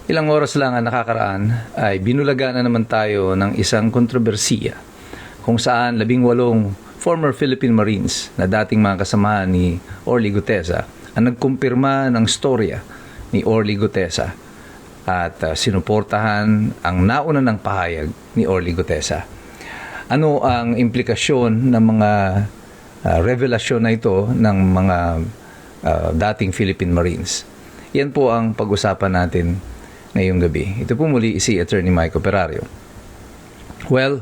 Ilang oras lang ang nakakaraan ay binulagan na naman tayo ng isang kontrobersiya kung saan 18 former Philippine Marines na dating mga kasamahan ni Orly Gutesa ang nagkumpirma ng storya ni Orly Gutesa at sinuportahan ang nauna ng pahayag ni Orly Gutesa. Ano ang implikasyon ng mga revelasyon na ito ng mga dating Philippine Marines? Yan po ang pag-usapan natin ngayong gabi. Ito po muli si Attorney Mike Operario. Well,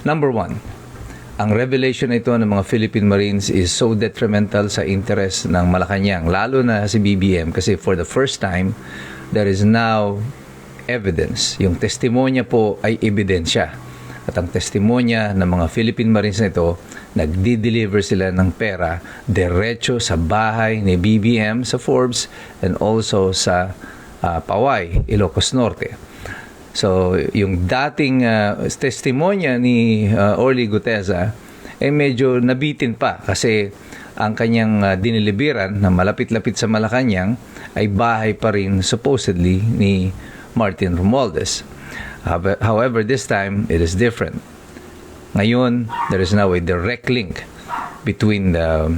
number one, ang revelation na ito ng mga Philippine Marines is so detrimental sa interest ng Malacanang, lalo na si BBM, kasi for the first time, there is now evidence. Yung testimonya po ay ebidensya. At ang testimonya ng mga Philippine Marines na ito, nagdi-deliver sila ng pera diretso sa bahay ni BBM sa Forbes and also sa Paway, Ilocos Norte. So, yung dating testimonya ni Orly Gutesa ay medyo nabitin pa kasi ang kanyang diniliberan na malapit-lapit sa Malacanang ay bahay pa rin supposedly ni Martin Romualdez. However, this time, it is different. Ngayon, there is now a direct link between the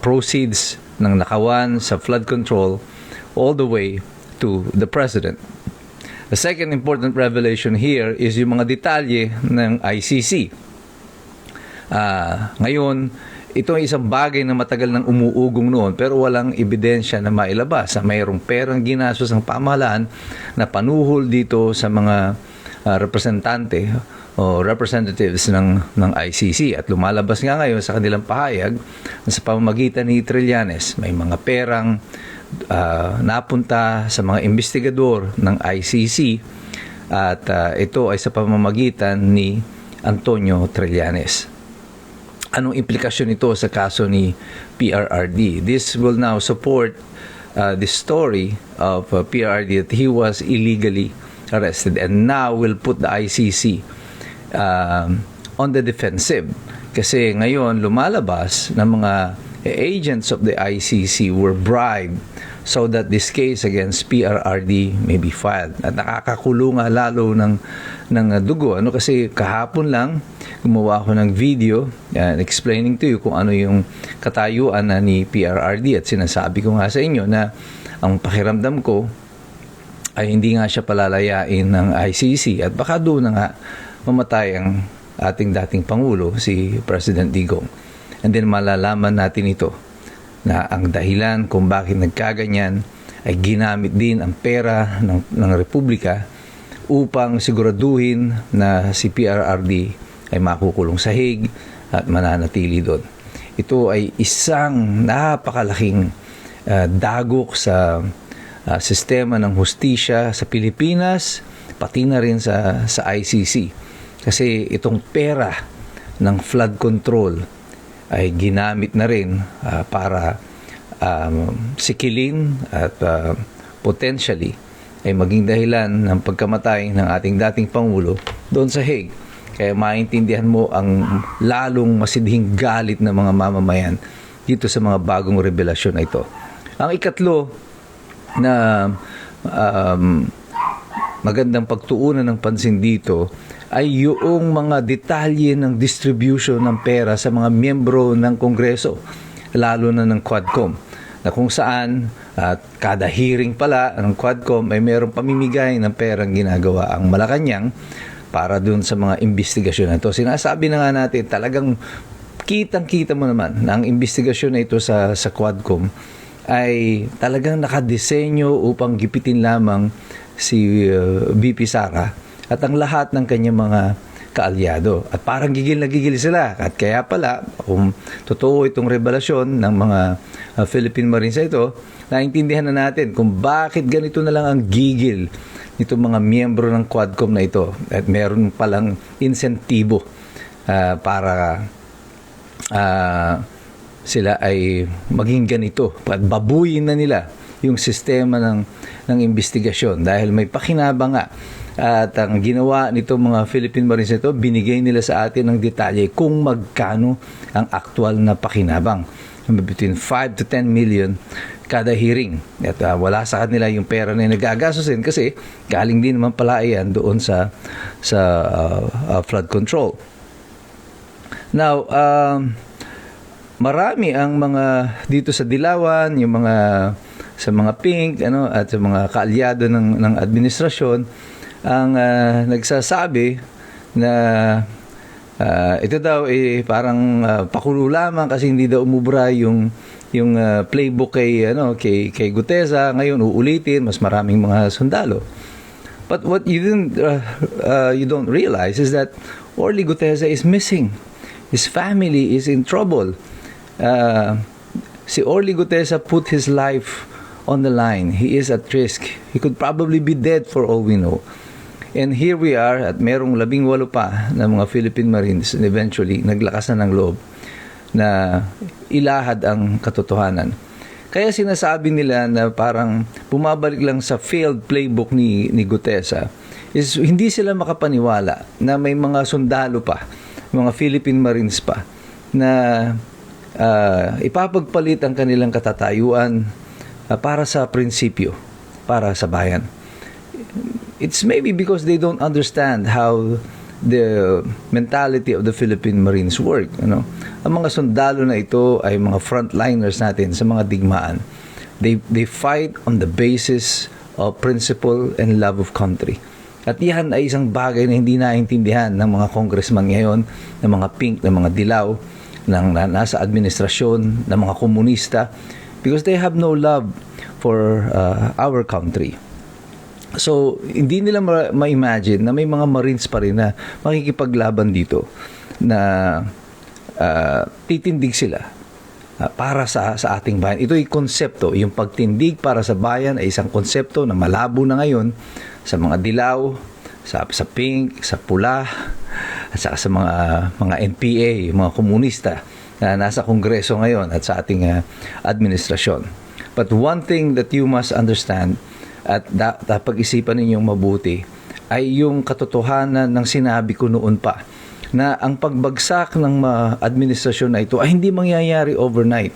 proceeds ng nakawan sa flood control all the way to the President. The second important revelation here is yung mga detalye ng ICC. Ngayon, ito ay isang bagay na matagal nang umuugong noon pero walang ebidensya na mailabas. Mayroong perang ginastos ng pamahalaan na panuhol dito sa mga representante o representatives ng ICC at lumalabas nga ngayon sa kanilang pahayag na sa pamamagitan ni Trillanes may mga perang napunta sa mga investigador ng ICC at ito ay sa pamamagitan ni Antonio Trillanes. Anong implikasyon nito sa kaso ni PRRD? This will now support the story of PRRD that he was illegally arrested and now will put the ICC on the defensive. Kasi ngayon lumalabas na mga agents of the ICC were bribed so that this case against PRRD may be filed. At nakakakulong lalo ng dugo. Kasi kahapon lang gumawa ako ng video explaining to you kung ano yung katayuan ni PRRD at sinasabi ko nga sa inyo na ang pakiramdam ko ay hindi nga siya palalayain ng ICC at baka doon na nga mamatay ang ating dating Pangulo, si President Digong. And then malalaman natin ito na ang dahilan kung bakit nagkaganyan ay ginamit din ang pera ng Republika upang siguraduhin na si PRRD ay makukulong sa Hague at mananatili doon. Ito ay isang napakalaking dagok sa sistema ng hustisya sa Pilipinas, pati na rin sa ICC. Kasi itong pera ng flood control ay ginamit na rin para sikilin at potentially ay maging dahilan ng pagkamatay ng ating dating Pangulo doon sa Hague. Kaya maintindihan mo ang lalong masidhing galit ng mga mamamayan dito sa mga bagong revelasyon na ito. Ang ikatlo na magandang pagtuunan ng pansin dito ay yung mga detalye ng distribution ng pera sa mga miyembro ng Kongreso, lalo na ng Quadcom, na kung saan at kada hearing pala ng Quadcom ay mayroong pamimigay ng perang ginagawa ang Malacanang para dun sa mga investigasyon na ito. Sinasabi na nga natin, talagang kitang-kita mo naman na ang investigasyon na ito sa Quadcom ay talagang nakadesenyo upang gipitin lamang si VP Sara at ang lahat ng kanyang mga kaalyado. At parang gigil na gigil sila. At kaya pala, kung totoo itong revelasyon ng mga Philippine Marines ito, naintindihan na natin kung bakit ganito na lang ang gigil nitong mga miyembro ng Quadcom na ito. At meron palang insentibo para sila ay maging ganito. At babuyin na nila yung sistema ng investigasyon dahil may pakinabang nga. At ang ginawa nito mga Philippine Marines ito, binigay nila sa atin ng detalye kung magkano ang aktual na pakinabang. Between 5 to 10 million kada hearing. At wala sa kanila yung pera na nagagastusin kasi galing din naman pala yan doon sa flood control. Now, marami ang mga dito sa Dilawan, yung mga sa mga pink at sa mga kaalyado ng administrasyon ang nagsasabi na ito daw parang pakulo lamang kasi hindi daw umubra yung playbook kay Gutesa. Ngayon uulitin, mas maraming mga sundalo. But what you don't realize is that Orly Gutesa is missing. His family is in trouble. Si Orly Gutesa put his life on the line. He is at risk. He could probably be dead for all we know. And here we are at merong 18 pa na mga Philippine Marines and eventually naglakas na ng loob na ilahad ang katotohanan. Kaya sinasabi nila na parang bumabalik lang sa failed playbook ni Gutesa is hindi sila makapaniwala na may mga sundalo pa, mga Philippine Marines pa na ipapagpalit ang kanilang katatayuan para sa prinsipyo, para sa bayan. It's maybe because they don't understand how the mentality of the Philippine Marines work. Ang mga sundalo na ito ay mga frontliners natin sa mga digmaan. They fight on the basis of principle and love of country. At yan ay isang bagay na hindi naintindihan ng mga congressman ngayon, ng mga pink, ng mga dilaw, ng nasa administrasyon, ng mga komunista, because they have no love for our country. So, hindi nila ma-imagine na may mga Marines pa rin na makikipaglaban dito na titindig sila para sa ating bayan. Ito ay konsepto. Yung pagtindig para sa bayan ay isang konsepto na malabo na ngayon sa mga dilaw, sa pink, sa pula, at saka sa mga NPA, mga komunista na nasa Kongreso ngayon at sa ating administrasyon. But one thing that you must understand at pag-isipan ninyong mabuti ay yung katotohanan ng sinabi ko noon pa na ang pagbagsak ng administrasyon na ito ay hindi mangyayari overnight.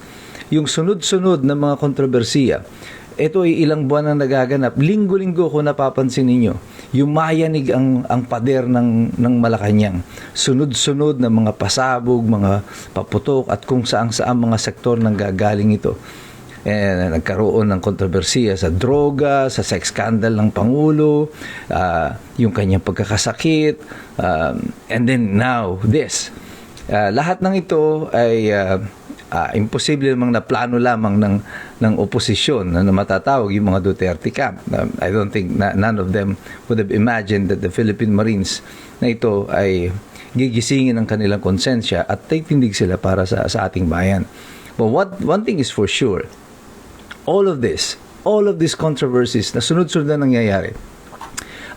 Yung sunod-sunod na mga kontrobersiya, ito ay ilang buwan na nagaganap. Linggo-linggo ko napapansin ninyo, yumayanig ang pader ng Malacanang. Sunod-sunod na mga pasabog, mga paputok at kung saang-saang mga sektor nang gagaling ito. Nagkaroon ng kontrobersiya sa droga, sa sex scandal ng Pangulo, yung kanyang pagkakasakit, and then now this. Lahat ng ito ay imposible namang na plano lamang ng oposisyon na matatawag yung mga Duterte camp. I don't think none of them would have imagined that the Philippine Marines na ito ay gigisingin ang kanilang konsensya at titindig sila para sa ating bayan. But one thing is for sure, all of these controversies na sunod-sunod na nangyayari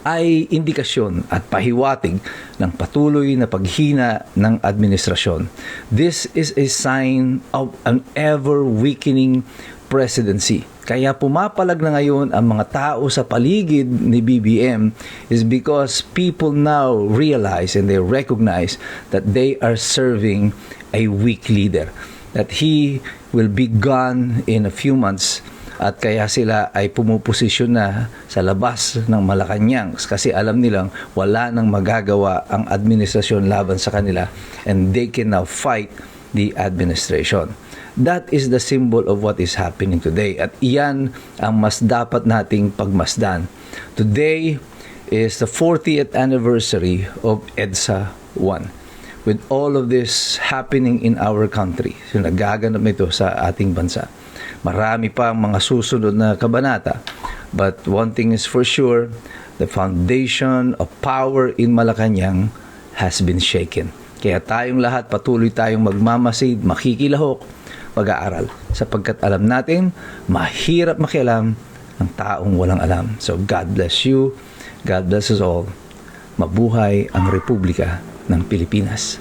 ay indikasyon at pahiwatig ng patuloy na paghina ng administrasyon. This is a sign of an ever-weakening presidency. Kaya pumapalag na ngayon ang mga tao sa paligid ni BBM is because people now realize and they recognize that they are serving a weak leader. That he will be gone in a few months at kaya sila ay pumuposisyon na sa labas ng Malacanang kasi alam nilang wala nang magagawa ang administrasyon laban sa kanila and they can now fight the administration. That is the symbol of what is happening today at iyan ang mas dapat nating pagmasdan. Today is the 40th anniversary of EDSA 1. With all of this happening in our country, so nagaganap ito sa ating bansa. Marami pa ang mga susunod na kabanata. But one thing is for sure, the foundation of power in Malacanang has been shaken. Kaya tayong lahat patuloy tayong magmamasid, makikilahok, mag-aaral. Sapagkat alam natin, mahirap makialam ang taong walang alam. So God bless you. God bless us all. Mabuhay ang Republika ng Pilipinas.